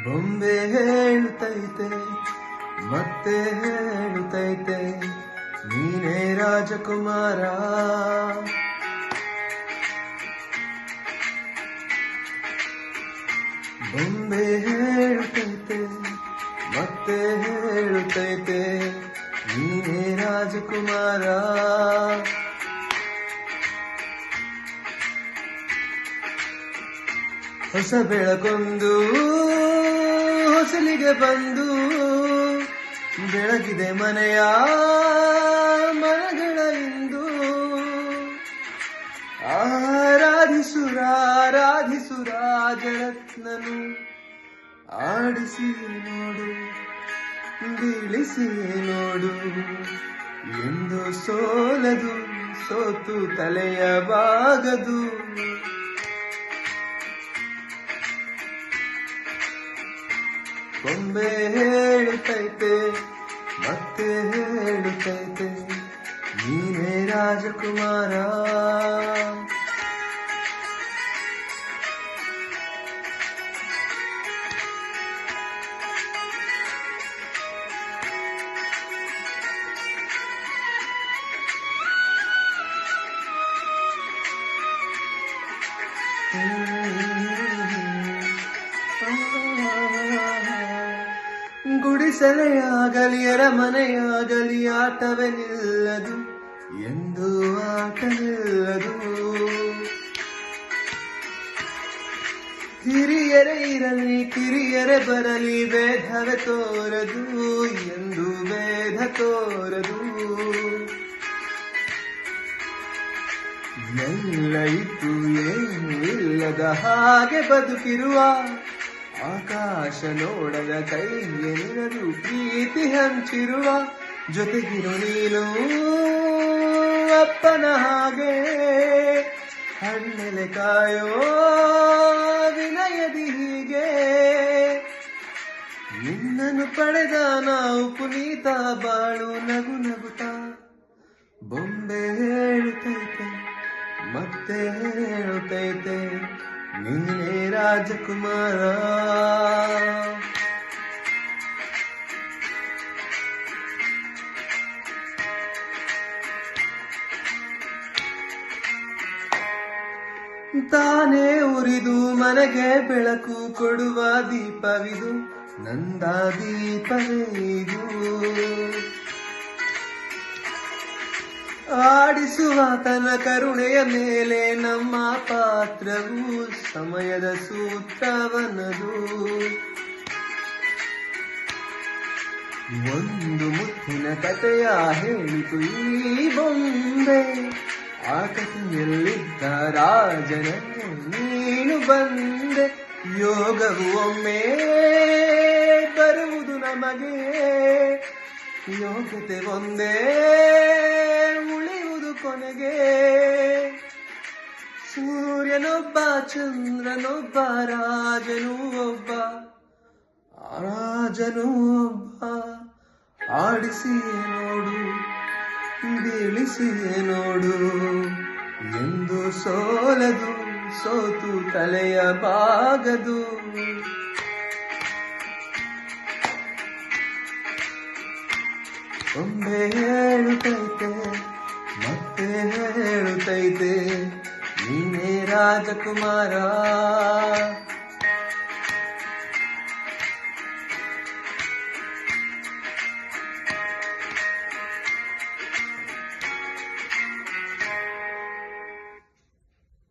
ಬೊಂಬೆ ಹೇಳುತ್ತೈತೆ ಮತ್ತೆ ಹೇಳುತ್ತೈತೆ ನೀನೇ ರಾಜಕುಮಾರ. ಬೊಂಬೆ ಹೇಳುತ್ತೈತೆ ಮತ್ತೆ ಹೇಳುತ್ತೈತೆ ನೀನೇ ರಾಜಕುಮಾರ. ಹೊಸ ಬೆಳಕೊಂದು ಹೊಸಲಿಗೆ ಬಂದು ಬೆಳಗಿದೆ ಮನೆಯ ಮನಗಳ ಇಂದು. ಆರಾಧಿಸು ರಾಜರತ್ನನು, ಆಡಿಸಿ ನೋಡು ಬೀಳಿಸಿ ನೋಡು, ಎಂದು ಸೋಲದು ಸೋತು ತಲೆಯ ಬಾಗದು. ಬೊಂಬೆ ಹೇಳುತ್ತೈತೆ ಮತ್ತೆ ಹೇಳುತ್ತೈತೆ ನೀನೇ ರಾಜಕುಮಾರ. ಗುಡಿಸಲೆಯಾಗಲಿ ಅರಮನೆಯಾಗಲಿ ಆಟವೇ ನಿಲ್ಲದು, ಎಂದು ಆಟ ನಿಲ್ಲದು. ಹಿರಿಯರೇ ಇರಲಿ ಕಿರಿಯರೇ ಬರಲಿ ಭೇದವೇ ತೋರದು, ಎಂದು ಭೇದ ತೋರದು. ಎಲ್ಲ ಇತ್ತು ಏನು ಇಲ್ಲದ ಹಾಗೆ ಬದುಕಿರುವ, ಆಕಾಶ ನೋಡದ ಕೈಯಲ್ಲಿರಲು ಪ್ರೀತಿ ಹಂಚಿರುವ, ಜೊತೆಗಿರು ನೀನು ಅಪ್ಪನ ಹಾಗೆ ಹಣ್ಣೆಲೆ ಕಾಯೋ ವಿನಯದಿ ಹೀಗೆ. ನಿನ್ನನ್ನು ಪಡೆದ ನಾವು ಪುನೀತ ಬಾಳು ನಗು ನಗುತ್ತ. ಬೊಂಬೆ ಹೇಳುತ್ತೈತೆ ಮತ್ತೆ ಹೇಳುತ್ತೈತೆ ನೀನೇ ರಾಜಕುಮಾರ. ತಾನೇ ಉರಿದು ಮನೆಗೆ ಬೆಳಕು ಕೊಡುವ ದೀಪವಿದು, ನಂದ ದೀಪವೇ ಇದು. ಆಡಿಸುವ ತನ್ನ ಕರುಣೆಯ ಮೇಲೆ ನಮ್ಮ ಪಾತ್ರವು, ಸಮಯದ ಸೂತ್ರವನದು. ಒಂದು ಮುತ್ತಿನ ಕಥೆಯ ಹೇಳಿತು ಈ ಬೊಂಬೆ, ಆ ಕಥೆಯಲ್ಲಿದ್ದ ರಾಜನನ್ನು ನೀನು ಬಂದೆ. ಯೋಗವು ಒಮ್ಮೆ ಬರುವುದು ನಮಗೆ, ಯೋಗ್ಯತೆ ಒಂದೇ ಉಳಿಯುವುದು ಕೊನೆಗೆ. ಸೂರ್ಯನೊಬ್ಬ ಚಂದ್ರನೊಬ್ಬ ರಾಜನೂ ಒಬ್ಬ, ರಾಜನೂ ಒಬ್ಬ. ಆಡಿಸಿ ನೋಡು ಬೀಳಿಸಿ ನೋಡು, ಎಂದು ಸೋಲದು ಸೋತು ತಲೆಯ ಬಾಗದು. ಬೊಂಬೆ ಹೇಳುತ್ತೈತೆ ಮತ್ತೆ ಹೇಳುತ್ತೈತೆ ನೀನೇ ರಾಜಕುಮಾರ.